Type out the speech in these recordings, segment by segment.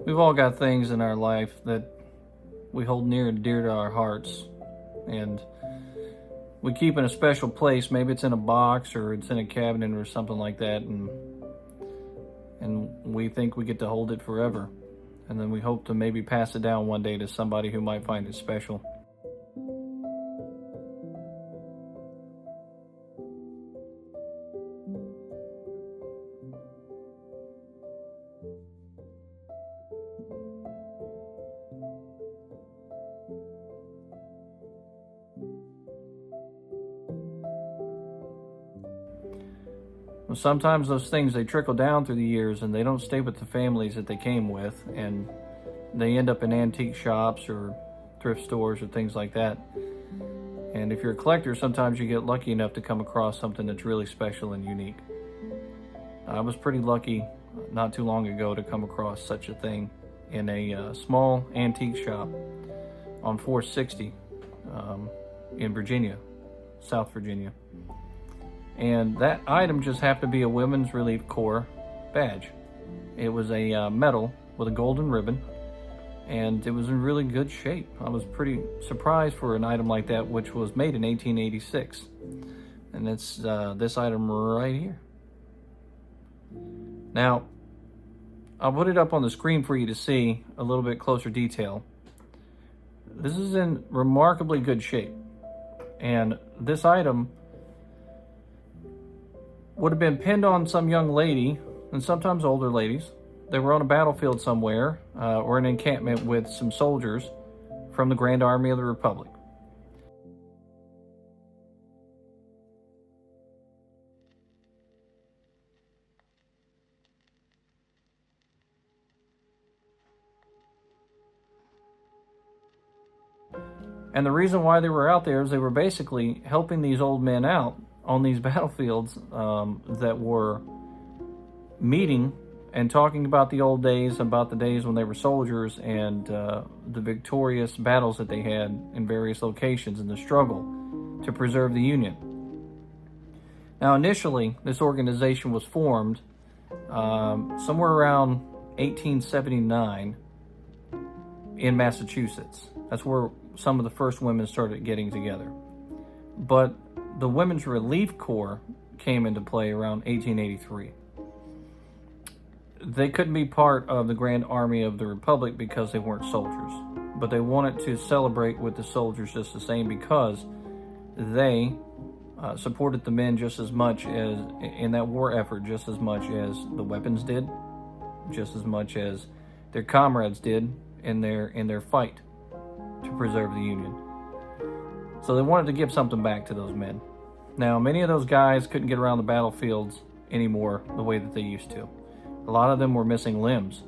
We've all got things in our life that we hold near and dear to our hearts, and we keep in a special place. Maybe it's in a box or it's in a cabinet or something like that, and we think we get to hold it forever. And then we hope to maybe pass it down one day to somebody who might find it special. Well, sometimes those things, they trickle down through the years and they don't stay with the families that they came with, and they end up in antique shops or thrift stores or things like that. And if you're a collector, sometimes you get lucky enough to come across something that's really special and unique. I was pretty lucky not too long ago to come across such a thing in a small antique shop on 460 in Virginia, South Virginia. And that item just happened to be a Women's Relief Corps badge. It was a medal with a golden ribbon, and it was in really good shape. I was pretty surprised for an item like that, which was made in 1886. And it's this item right here. Now, I'll put it up on the screen for you to see a little bit closer detail. This is in remarkably good shape. And this item would have been pinned on some young lady, and sometimes older ladies. They were on a battlefield somewhere, or an encampment with some soldiers from the Grand Army of the Republic. And the reason why they were out there is they were basically helping these old men out on these battlefields that were meeting and talking about the old days, about the days when they were soldiers, and the victorious battles that they had in various locations in the struggle to preserve the Union. Now, initially, this organization was formed somewhere around 1879 in Massachusetts. That's where some of the first women started getting together. But the Women's Relief Corps came into play around 1883. They couldn't be part of the Grand Army of the Republic because they weren't soldiers, but they wanted to celebrate with the soldiers just the same, because they supported the men just as much as in that war effort, just as much as the weapons did, just as much as their comrades did in their fight to preserve the Union. So they wanted to give something back to those men. Now, many of those guys couldn't get around the battlefields anymore the way that they used to. A lot of them were missing limbs,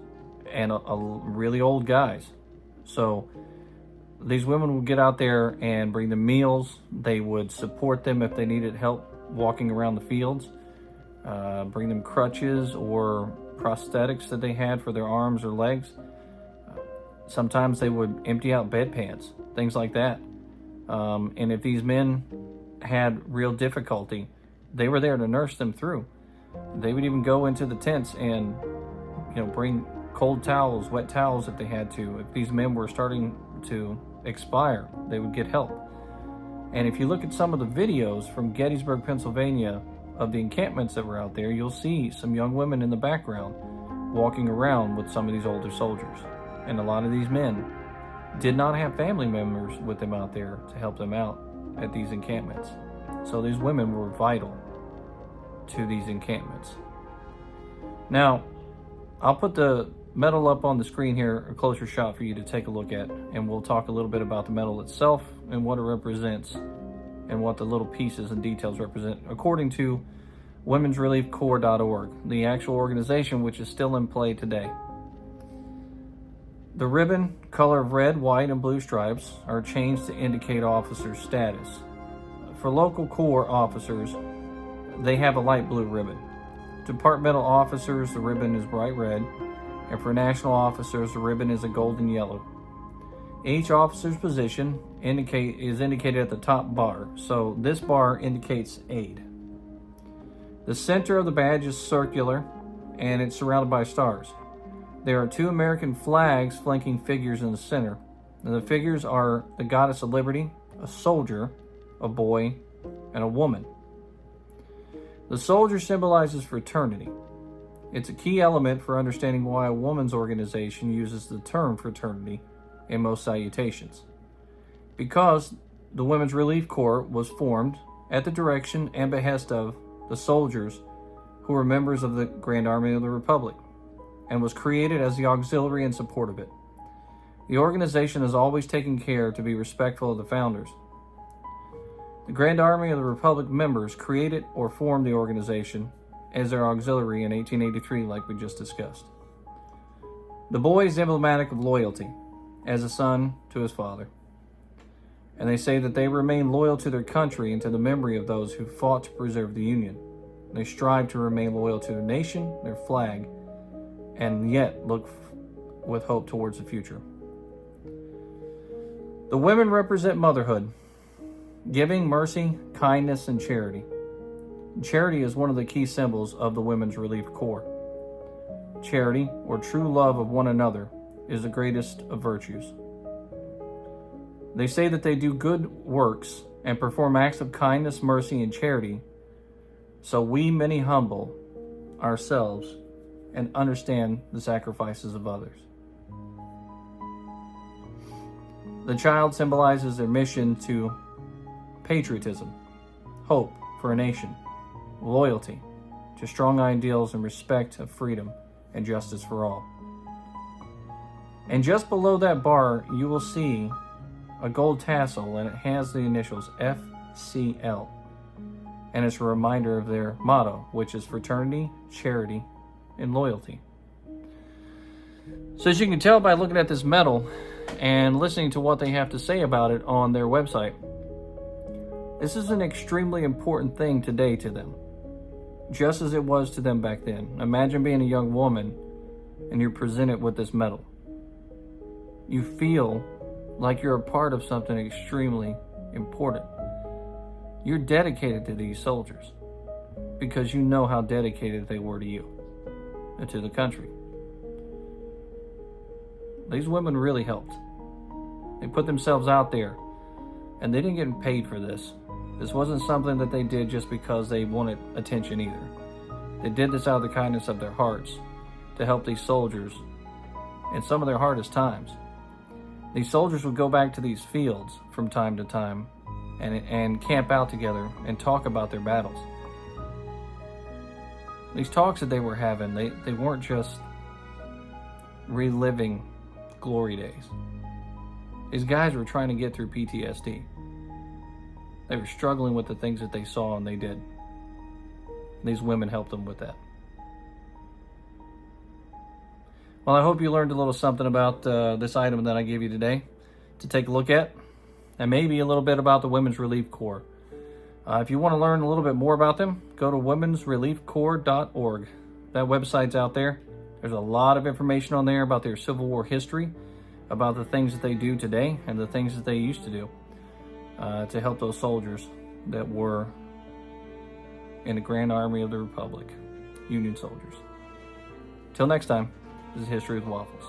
and really old guys. So these women would get out there and bring them meals. They would support them if they needed help walking around the fields, bring them crutches or prosthetics that they had for their arms or legs. Sometimes they would empty out bedpans, things like that. And if these men had real difficulty, they were there to nurse them through. They would even go into the tents and, bring cold towels, wet towels if they had to. If these men were starting to expire, they would get help. And if you look at some of the videos from Gettysburg, Pennsylvania, of the encampments that were out there, you'll see some young women in the background walking around with some of these older soldiers. And a lot of these men did not have family members with them out there to help them out at these encampments. So these women were vital to these encampments. Now, I'll put the medal up on the screen here, a closer shot for you to take a look at, and we'll talk a little bit about the medal itself and what it represents and what the little pieces and details represent, according to womensreliefcorps.org, the actual organization which is still in play today. The ribbon, color of red, white, and blue stripes, are changed to indicate officer status. For local Corps officers, they have a light blue ribbon. Departmental officers, the ribbon is bright red, and for national officers, the ribbon is a golden yellow. Each officer's position is indicated at the top bar, so this bar indicates aide. The center of the badge is circular, and it's surrounded by stars. There are two American flags flanking figures in the center. And the figures are the Goddess of Liberty, a soldier, a boy, and a woman. The soldier symbolizes fraternity. It's a key element for understanding why a women's organization uses the term fraternity in most salutations. Because the Women's Relief Corps was formed at the direction and behest of the soldiers who were members of the Grand Army of the Republic, and was created as the auxiliary in support of it. The organization has always taken care to be respectful of the founders. The Grand Army of the Republic members created or formed the organization as their auxiliary in 1883, like we just discussed. The boy is emblematic of loyalty, as a son to his father. And they say that they remain loyal to their country and to the memory of those who fought to preserve the Union. They strive to remain loyal to their nation, their flag, and yet look with hope towards the future. The women represent motherhood, giving, mercy, kindness, and charity. Charity is one of the key symbols of the Women's Relief Corps. Charity, or true love of one another, is the greatest of virtues. They say that they do good works and perform acts of kindness, mercy, and charity, so we many humble ourselves and understand the sacrifices of others. The child symbolizes their mission to patriotism, hope for a nation, loyalty to strong ideals and respect of freedom and justice for all. And just below that bar, you will see a gold tassel, and it has the initials FCL. And it's a reminder of their motto, which is fraternity, charity, and loyalty. So as you can tell by looking at this medal and listening to what they have to say about it on their website, this is an extremely important thing today to them, just as it was to them back then. Imagine being a young woman and you're presented with this medal. You feel like you're a part of something extremely important. You're dedicated to these soldiers because you know how dedicated they were to you and to the country. These women really helped. They put themselves out there, and they didn't get paid for this. This wasn't something that they did just because they wanted attention either. They did this out of the kindness of their hearts to help these soldiers in some of their hardest times. These soldiers would go back to these fields from time to time and camp out together and talk about their battles. These talks that they were having, they weren't just reliving glory days. These guys were trying to get through PTSD. They were struggling with the things that they saw, and they did. These women helped them with that. Well, I hope you learned a little something about this item that I gave you today to take a look at, and maybe a little bit about the Women's Relief Corps. If you want to learn a little bit more about them, go to womensreliefcorps.org. That website's out there. There's a lot of information on there about their Civil War history, about the things that they do today and the things that they used to do to help those soldiers that were in the Grand Army of the Republic, Union soldiers. Till next time, this is History with Waffles.